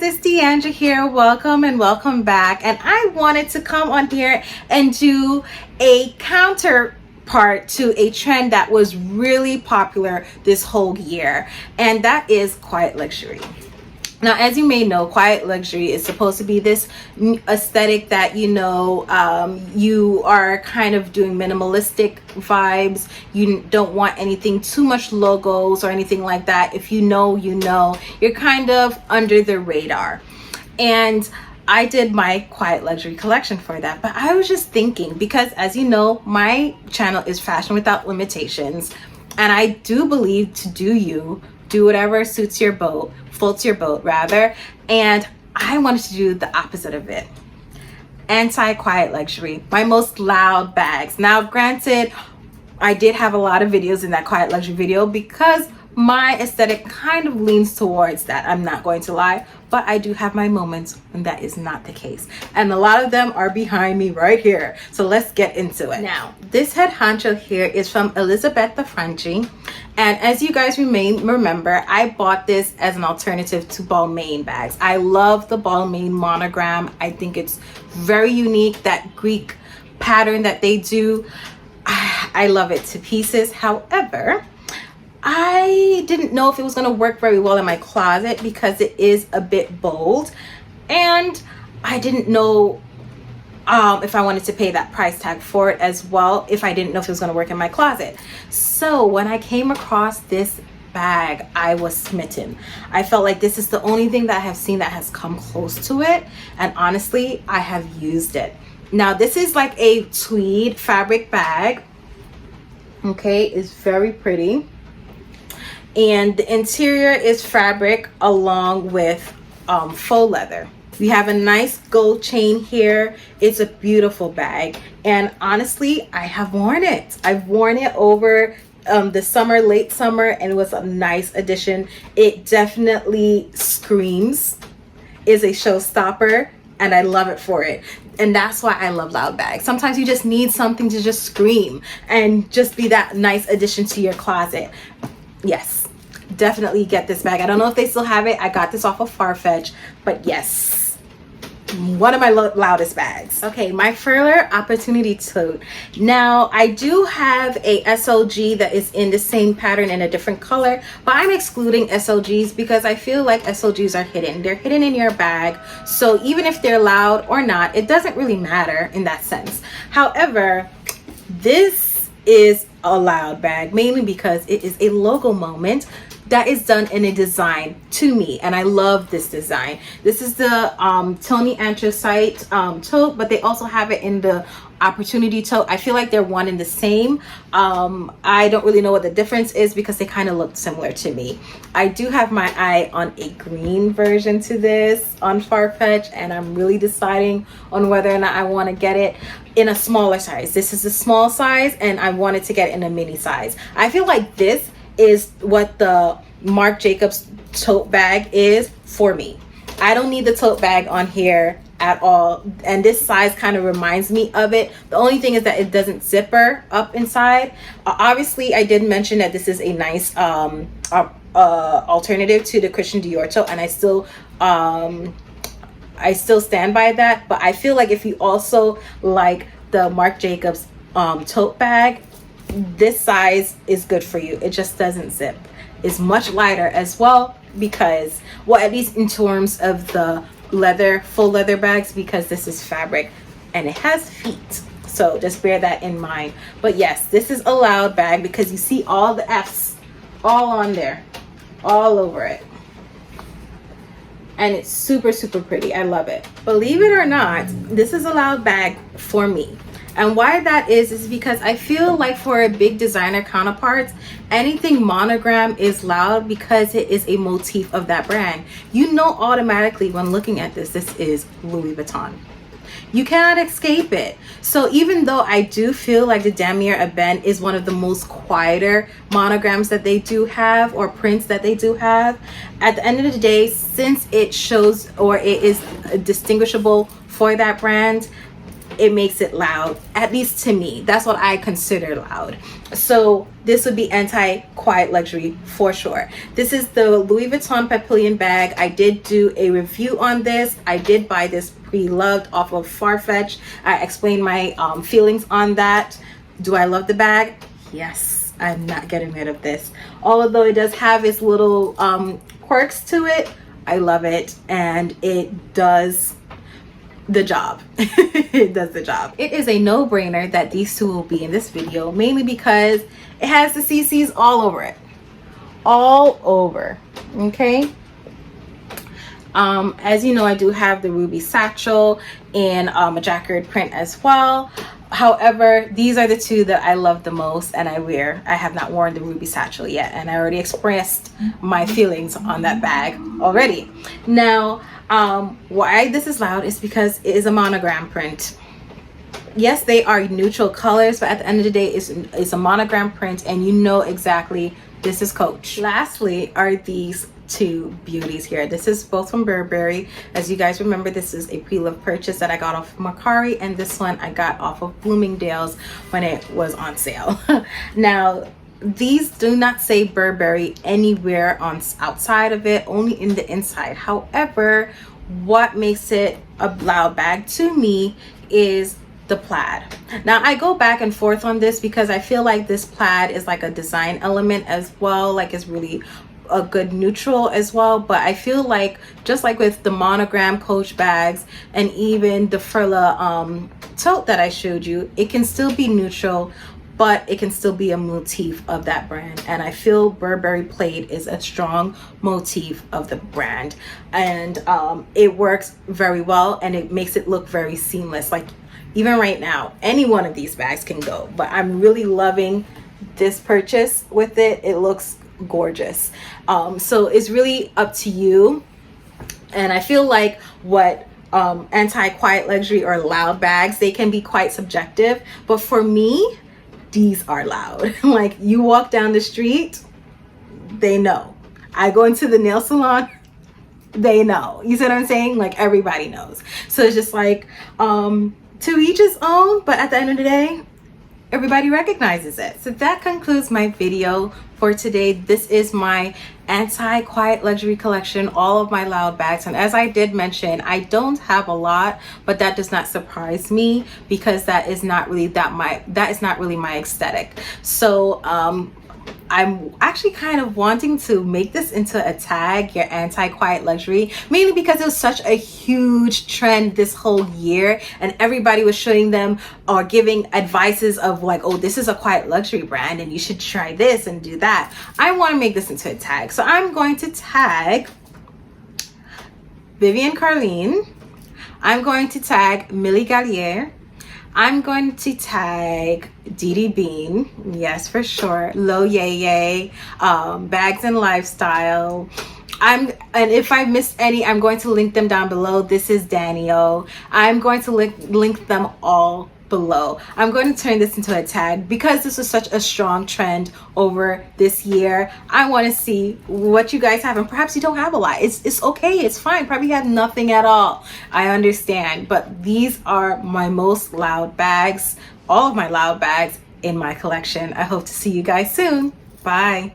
it's Deandra here. Welcome and welcome back. And I wanted to come on here and do a counterpart to a trend that was really popular this whole year, and that is quiet luxury. Now, as you may know, quiet luxury is supposed to be this aesthetic that, you are kind of doing minimalistic vibes. You don't want anything too much logos or anything like that. If you know, you're kind of under the radar. And I did my quiet luxury collection for that. But I was just thinking, because as you know, my channel is Fashion Without Limitations. And I do believe to do whatever suits your boat, floats your boat rather. And I wanted to do the opposite of it. Anti-quiet luxury, my most loud bags. Now, granted, I did have a lot of videos in that quiet luxury video because my aesthetic kind of leans towards that. I'm not going to lie, but I do have my moments when that is not the case. And a lot of them are behind me right here. So let's get into it. Now, this head honcho here is from Elisabettafranchi. And as you guys may remember, I bought this as an alternative to Balmain bags. I love the Balmain monogram. I think it's very unique, that Greek pattern that they do. I love it to pieces. However, I didn't know if it was going to work very well in my closet because it is a bit bold, and I didn't know if I wanted to pay that price tag for it as well, if I didn't know if it was going to work in my closet. So when I came across this bag, I was smitten. I felt like this is the only thing that I have seen that has come close to it, and honestly, I have used it. Now, this is like a tweed fabric bag. Okay, it's very pretty. And the interior is fabric along with faux leather. We have a nice gold chain here. It's a beautiful bag. And honestly, I have worn it. I've worn it over the summer, late summer, and it was a nice addition. It definitely screams, is a showstopper, and I love it for it. And that's why I love loud bags. Sometimes you just need something to just scream and just be that nice addition to your closet. Yes, definitely get this bag. I don't know if they still have it. I got this off of Farfetch, but yes, one of my loudest bags. Okay, my furla opportunity tote. Now, I do have a SOG that is in the same pattern in a different color, but I'm excluding SOGs because I feel like SOGs are hidden. They're hidden in your bag, so even if they're loud or not, it doesn't really matter in that sense. However, this is a loud bag mainly because it is a logo moment that is done in a design to me, and I love this design. This is the Tony Anthracite tote, but they also have it in the opportunity tote. I feel like they're one and the same. I don't really know what the difference is because they kind of look similar to me. I do have my eye on a green version to this on Farfetch, and I'm really deciding on whether or not I want to get it in a smaller size. This is a small size, and I wanted to get it in a mini size. I feel like this is what the Marc Jacobs tote bag is for me. I don't need the tote bag on here at all, and this size kind of reminds me of it. The only thing is that it doesn't zipper up inside. Obviously, I did mention that this is a nice alternative to the Christian Dior tote, and I still stand by that. But I feel like if you also like the Marc Jacobs tote bag, this size is good for you. It just doesn't zip. It's much lighter as well because, well, at least in terms of the leather, full leather bags, because this is fabric and it has feet. So just bear that in mind. But yes, this is a loud bag because you see all the F's all on there, all over it. And it's super, super pretty. I love it. Believe it or not, this is a loud bag for me. And why that is because I feel like for a big designer counterparts, anything monogram is loud because it is a motif of that brand. You know automatically when looking at this, this is Louis Vuitton. You cannot escape it. So even though I do feel like the Damier Ebene is one of the most quieter monograms that they do have, or prints that they do have, at the end of the day, since it shows or it is distinguishable for that brand, it makes it loud. At least to me, that's what I consider loud. So this would be anti-quiet luxury for sure. This is the Louis Vuitton Papillon bag. I did do a review on this. I did buy this pre-loved off of Farfetch. I explained my feelings on that. Do I love the bag? Yes, I'm not getting rid of this. Although it does have its little quirks to it, I love it, and it does the job. It does the job. It is a no-brainer that these two will be in this video, mainly because it has the CCs all over it. All over. Okay. As you know, I do have the ruby satchel and a jacquard print as well. However, these are the two that I love the most and I wear. I have not worn the ruby satchel yet, and I already expressed my feelings on that bag already. Now, why this is loud is because it is a monogram print. Yes, they are neutral colors, but at the end of the day, it's a monogram print, and you know exactly this is Coach. Lastly are these two beauties here. This is both from Burberry. As you guys remember, this is a pre-loved purchase that I got off of Macari, and this one I got off of Bloomingdale's when it was on sale. Now, these do not say Burberry anywhere on outside of it, only in the inside. However, what makes it a loud bag to me is the plaid. Now, I go back and forth on this because I feel like this plaid is like a design element as well, like it's really a good neutral as well. But I feel like, just like with the monogram Coach bags and even the furla tote that I showed you, it can still be neutral, but it can still be a motif of that brand. And I feel Burberry plaid is a strong motif of the brand, and it works very well, and it makes it look very seamless. Like, even right now, any one of these bags can go, but I'm really loving this purchase with it. It looks gorgeous. So it's really up to you. And I feel like what anti-quiet luxury or loud bags, they can be quite subjective, but for me, these are loud. Like, you walk down the street, they know. I go into the nail salon, they know. You see what I'm saying? Like, everybody knows. So it's just like, to each his own, but at the end of the day, everybody recognizes it. So that concludes my video for today. This is my anti-quiet luxury collection, all of my loud bags. And as I did mention, I don't have a lot, but that does not surprise me because that is not really my aesthetic. So I'm actually kind of wanting to make this into a tag, your anti-quiet luxury, mainly because it was such a huge trend this whole year, and everybody was showing them or giving advices of like, oh, this is a quiet luxury brand and you should try this and do that. I want to make this into a tag. So I'm going to tag Vivian Carlene. I'm going to tag Millie Galier. I'm going to tag Didi Bean, yes, for sure. Lo Yeye, Bags and Lifestyle. And if I missed any, I'm going to link them down below. This is Daniel. I'm going to link them all below. I'm going to turn this into a tag because this is such a strong trend over this year. I want to see what you guys have, and perhaps you don't have a lot. It's okay, it's fine. Probably have nothing at all. I understand, but these are my most loud bags, all of my loud bags in my collection. I hope to see you guys soon. Bye.